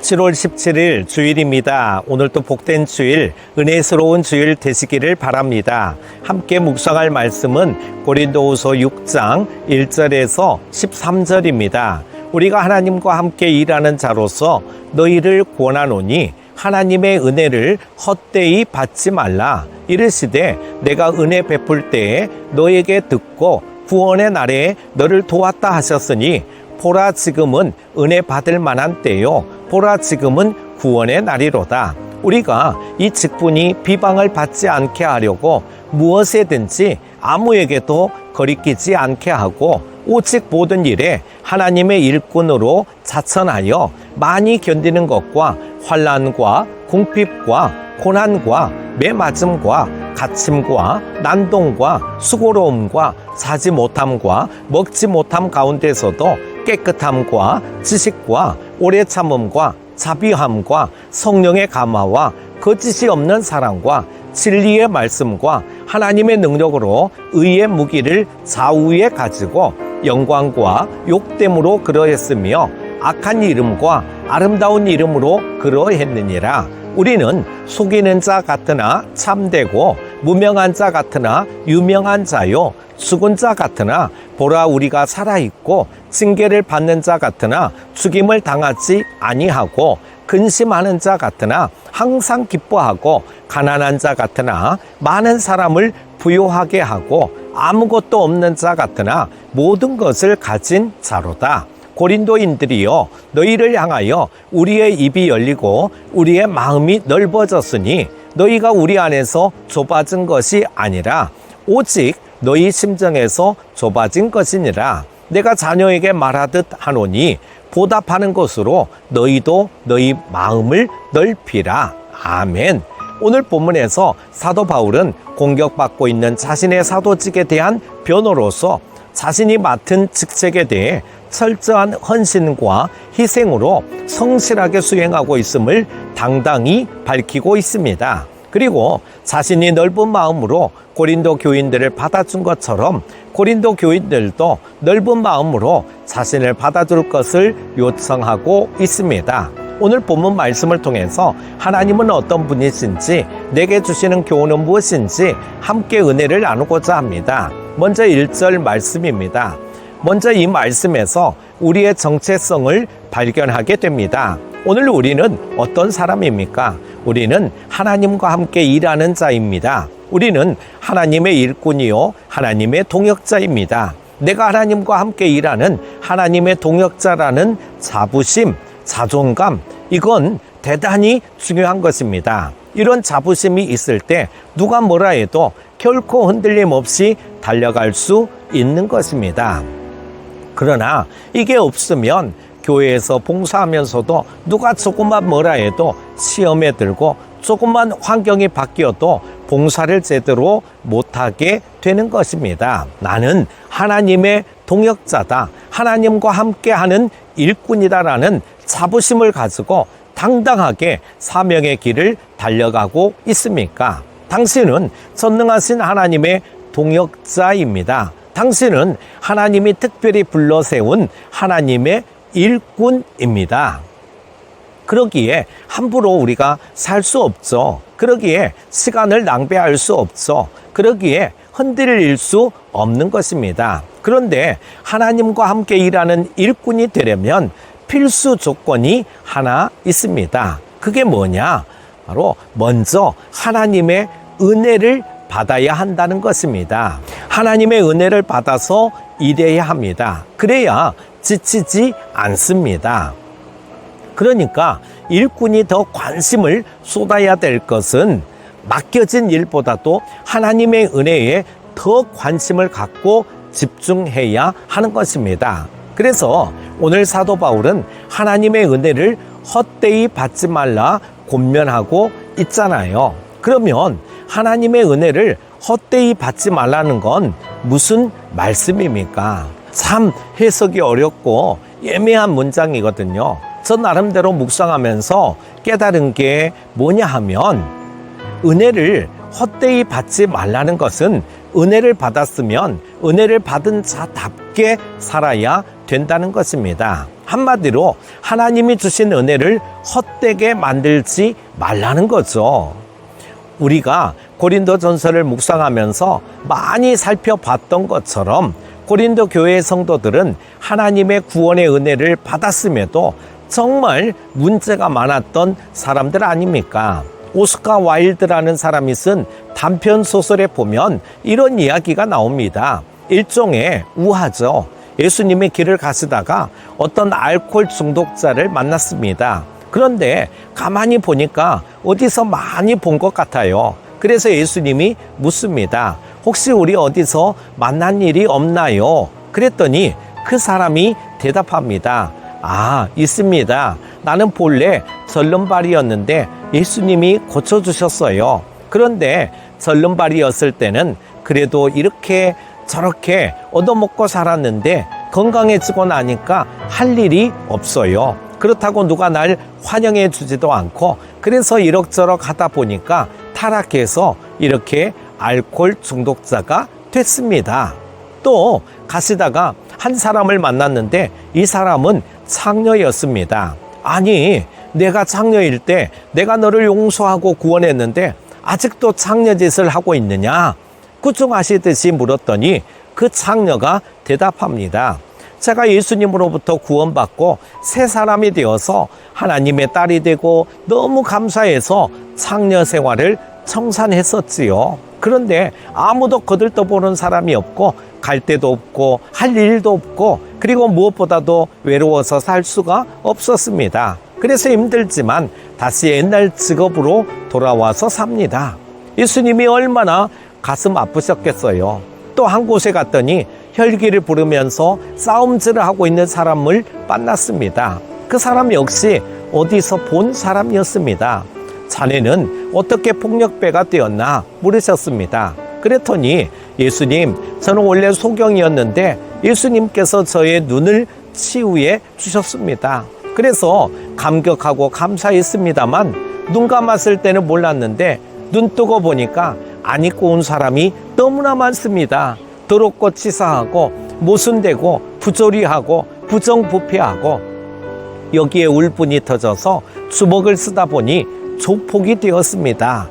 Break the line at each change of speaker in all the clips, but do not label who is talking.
7월 17일 주일입니다. 오늘도 복된 주일, 은혜스러운 주일 되시기를 바랍니다. 함께 묵상할 말씀은 고린도후서 6장 1절에서 13절입니다. 우리가 하나님과 함께 일하는 자로서 너희를 권하노니 하나님의 은혜를 헛되이 받지 말라. 이르시되 내가 은혜 베풀 때에 너에게 듣고 구원의 날에 너를 도왔다 하셨으니 보라 지금은 은혜 받을 만한 때요 보라 지금은 구원의 날이로다. 우리가 이 직분이 비방을 받지 않게 하려고 무엇에든지 아무에게도 거리끼지 않게 하고 오직 모든 일에 하나님의 일꾼으로 자천하여 많이 견디는 것과 환난과 궁핍과 고난과 매맞음과 갇힘과 난동과 수고로움과 자지 못함과 먹지 못함 가운데서도 깨끗함과 지식과 오래 참음과 자비함과 성령의 감화와 거짓이 없는 사랑과 진리의 말씀과 하나님의 능력으로 의의 무기를 좌우에 가지고 영광과 욕됨으로 그러했으며 악한 이름과 아름다운 이름으로 그러했느니라. 우리는 속이는 자 같으나 참되고 무명한 자 같으나 유명한 자요 죽은 자 같으나 보라 우리가 살아있고 징계를 받는 자 같으나 죽임을 당하지 아니하고 근심하는 자 같으나 항상 기뻐하고 가난한 자 같으나 많은 사람을 부요하게 하고 아무것도 없는 자 같으나 모든 것을 가진 자로다. 고린도인들이여 너희를 향하여 우리의 입이 열리고 우리의 마음이 넓어졌으니 너희가 우리 안에서 좁아진 것이 아니라 오직 너희 심정에서 좁아진 것이니라. 내가 자녀에게 말하듯 하노니 보답하는 것으로 너희도 너희 마음을 넓히라. 아멘. 오늘 본문에서 사도 바울은 공격받고 있는 자신의 사도직에 대한 변호로서 자신이 맡은 직책에 대해 철저한 헌신과 희생으로 성실하게 수행하고 있음을 당당히 밝히고 있습니다. 그리고 자신이 넓은 마음으로 고린도 교인들을 받아준 것처럼 고린도 교인들도 넓은 마음으로 자신을 받아줄 것을 요청하고 있습니다. 오늘 본문 말씀을 통해서 하나님은 어떤 분이신지 내게 주시는 교훈은 무엇인지 함께 은혜를 나누고자 합니다. 먼저 1절 말씀입니다. 먼저 이 말씀에서 우리의 정체성을 발견하게 됩니다. 오늘 우리는 어떤 사람입니까? 우리는 하나님과 함께 일하는 자입니다. 우리는 하나님의 일꾼이요 하나님의 동역자입니다. 내가 하나님과 함께 일하는 하나님의 동역자라는 자부심, 자존감, 이건 대단히 중요한 것입니다. 이런 자부심이 있을 때 누가 뭐라 해도 결코 흔들림 없이 달려갈 수 있는 것입니다. 그러나 이게 없으면 교회에서 봉사하면서도 누가 조금만 뭐라 해도 시험에 들고 조금만 환경이 바뀌어도 봉사를 제대로 못하게 되는 것입니다. 나는 하나님의 동역자다. 하나님과 함께하는 일꾼이다라는 자부심을 가지고 당당하게 사명의 길을 달려가고 있습니까? 당신은 전능하신 하나님의 동역자입니다. 당신은 하나님이 특별히 불러세운 하나님의 일꾼입니다. 그러기에 함부로 우리가 살 수 없죠. 그러기에 시간을 낭비할 수 없죠. 그러기에 흔들릴 수 없는 것입니다. 그런데 하나님과 함께 일하는 일꾼이 되려면 필수 조건이 하나 있습니다. 그게 뭐냐? 바로 먼저 하나님의 은혜를 받아야 한다는 것입니다. 하나님의 은혜를 받아서 일해야 합니다. 그래야 지치지 않습니다. 그러니까 일꾼이 더 관심을 쏟아야 될 것은 맡겨진 일보다도 하나님의 은혜에 더 관심을 갖고 집중해야 하는 것입니다. 그래서 오늘 사도 바울은 하나님의 은혜를 헛되이 받지 말라 권면하고 있잖아요. 그러면 하나님의 은혜를 헛되이 받지 말라는 건 무슨 말씀입니까? 참 해석이 어렵고 애매한 문장이거든요. 저 나름대로 묵상하면서 깨달은 게 뭐냐 하면 은혜를 헛되이 받지 말라는 것은 은혜를 받았으면 은혜를 받은 자답게 살아야 된다는 것입니다. 한마디로 하나님이 주신 은혜를 헛되게 만들지 말라는 거죠. 우리가 고린도전서를 묵상하면서 많이 살펴봤던 것처럼 고린도 교회의 성도들은 하나님의 구원의 은혜를 받았음에도 정말 문제가 많았던 사람들 아닙니까? 오스카 와일드라는 사람이 쓴 단편 소설에 보면 이런 이야기가 나옵니다. 일종의 우화죠. 예수님의 길을 가시다가 어떤 알코올 중독자를 만났습니다. 그런데 가만히 보니까 어디서 많이 본 것 같아요. 그래서 예수님이 묻습니다. 혹시 우리 어디서 만난 일이 없나요? 그랬더니 그 사람이 대답합니다. 아, 있습니다. 나는 본래 절름발이었는데 예수님이 고쳐주셨어요. 그런데 절름발이었을 때는 그래도 이렇게 저렇게 얻어먹고 살았는데 건강해지고 나니까 할 일이 없어요. 그렇다고 누가 날 환영해 주지도 않고 그래서 이럭저럭 하다 보니까 타락해서 이렇게 알코올 중독자가 됐습니다. 또 가시다가 한 사람을 만났는데 이 사람은 창녀였습니다. 아니, 내가 창녀일 때 내가 너를 용서하고 구원했는데 아직도 창녀짓을 하고 있느냐? 구중하시듯이 물었더니 그 창녀가 대답합니다. 제가 예수님으로부터 구원받고 새 사람이 되어서 하나님의 딸이 되고 너무 감사해서 창녀 생활을 청산했었지요. 그런데 아무도 거들떠보는 사람이 없고 갈 데도 없고 할 일도 없고 그리고 무엇보다도 외로워서 살 수가 없었습니다. 그래서 힘들지만 다시 옛날 직업으로 돌아와서 삽니다. 예수님이 얼마나 가슴 아프셨겠어요. 또 한 곳에 갔더니 혈기를 부르면서 싸움질을 하고 있는 사람을 만났습니다. 그 사람 역시 어디서 본 사람이었습니다. 자네는 어떻게 폭력배가 되었나 물으셨습니다. 그랬더니 예수님, 저는 원래 소경이었는데 예수님께서 저의 눈을 치유해 주셨습니다. 그래서 감격하고 감사했습니다만 눈 감았을 때는 몰랐는데 눈 뜨고 보니까 안 입고 온 사람이 너무나 많습니다. 더럽고 치사하고 모순되고 부조리하고 부정부패하고 여기에 울분이 터져서 주먹을 쓰다 보니 조폭이 되었습니다.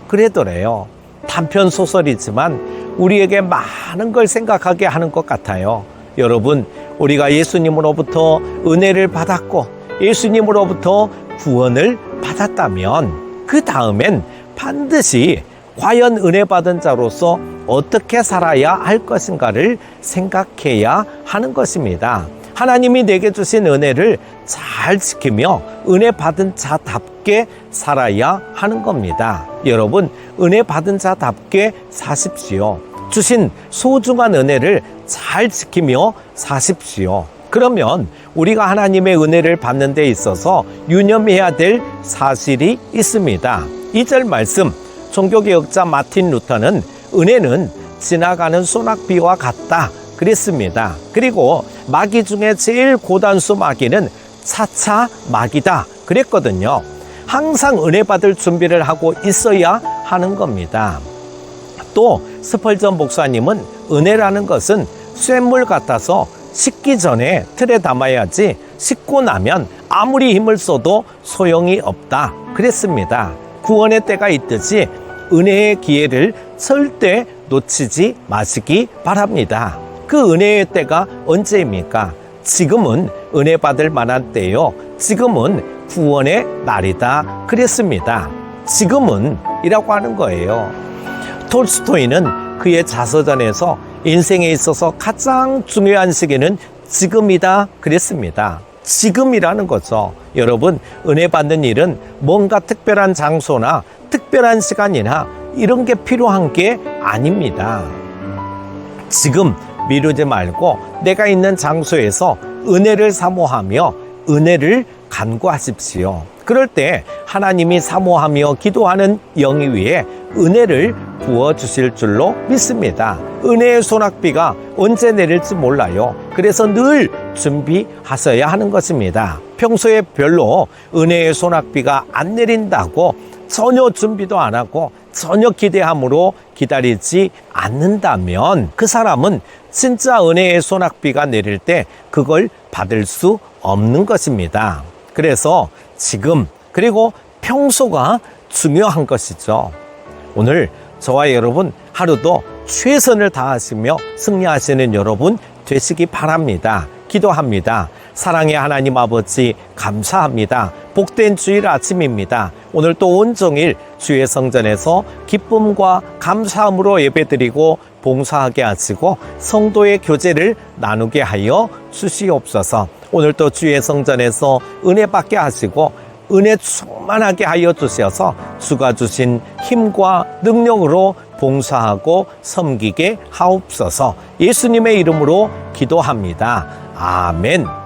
그래도래요. 단편 소설이지만 우리에게 많은 걸 생각하게 하는 것 같아요. 여러분, 우리가 예수님으로부터 은혜를 받았고 예수님으로부터 구원을 받았다면 그 다음엔 반드시 과연 은혜 받은 자로서 어떻게 살아야 할 것인가를 생각해야 하는 것입니다. 하나님이 내게 주신 은혜를 잘 지키며 은혜 받은 자답게 살아야 하는 겁니다. 여러분, 은혜 받은 자답게 사십시오. 주신 소중한 은혜를 잘 지키며 사십시오. 그러면 우리가 하나님의 은혜를 받는 데 있어서 유념해야 될 사실이 있습니다. 2절 말씀, 종교개혁자 마틴 루터는 은혜는 지나가는 소낙비와 같다 그랬습니다. 그리고 마귀 중에 제일 고단수 마귀는 차차 마귀다 그랬거든요. 항상 은혜 받을 준비를 하고 있어야 하는 겁니다. 또 스펄전 목사님은 은혜라는 것은 쇳물 같아서 식기 전에 틀에 담아야지 식고 나면 아무리 힘을 써도 소용이 없다 그랬습니다. 구원의 때가 있듯이 은혜의 기회를 절대 놓치지 마시기 바랍니다. 그 은혜의 때가 언제입니까? 지금은 은혜 받을 만한 때요. 지금은 구원의 날이다 그랬습니다. 지금은 이라고 하는 거예요. 톨스토이는 그의 자서전에서 인생에 있어서 가장 중요한 시기는 지금이다 그랬습니다. 지금이라는 거죠. 여러분, 은혜 받는 일은 뭔가 특별한 장소나 특별한 시간이나 이런 게 필요한 게 아닙니다. 지금 미루지 말고 내가 있는 장소에서 은혜를 사모하며 은혜를 간구하십시오. 그럴 때 하나님이 사모하며 기도하는 영이 위에 은혜를 부어주실 줄로 믿습니다. 은혜의 소낙비가 언제 내릴지 몰라요. 그래서 늘 준비하셔야 하는 것입니다. 평소에 별로 은혜의 소낙비가 안 내린다고 전혀 준비도 안 하고 전혀 기대함으로 기다리지 않는다면 그 사람은 진짜 은혜의 소낙비가 내릴 때 그걸 받을 수 없는 것입니다. 그래서 지금 그리고 평소가 중요한 것이죠. 오늘 저와 여러분 하루도 최선을 다하시며 승리하시는 여러분 되시기 바랍니다. 기도합니다. 사랑의 하나님 아버지 감사합니다. 복된 주일 아침입니다. 오늘 또 온종일 주의 성전에서 기쁨과 감사함으로 예배드리고 봉사하게 하시고 성도의 교제를 나누게 하여 주시옵소서. 오늘 또 주의 성전에서 은혜 받게 하시고 은혜 충만하게 하여 주셔서 주가 주신 힘과 능력으로 봉사하고 섬기게 하옵소서. 예수님의 이름으로 기도합니다. 아멘.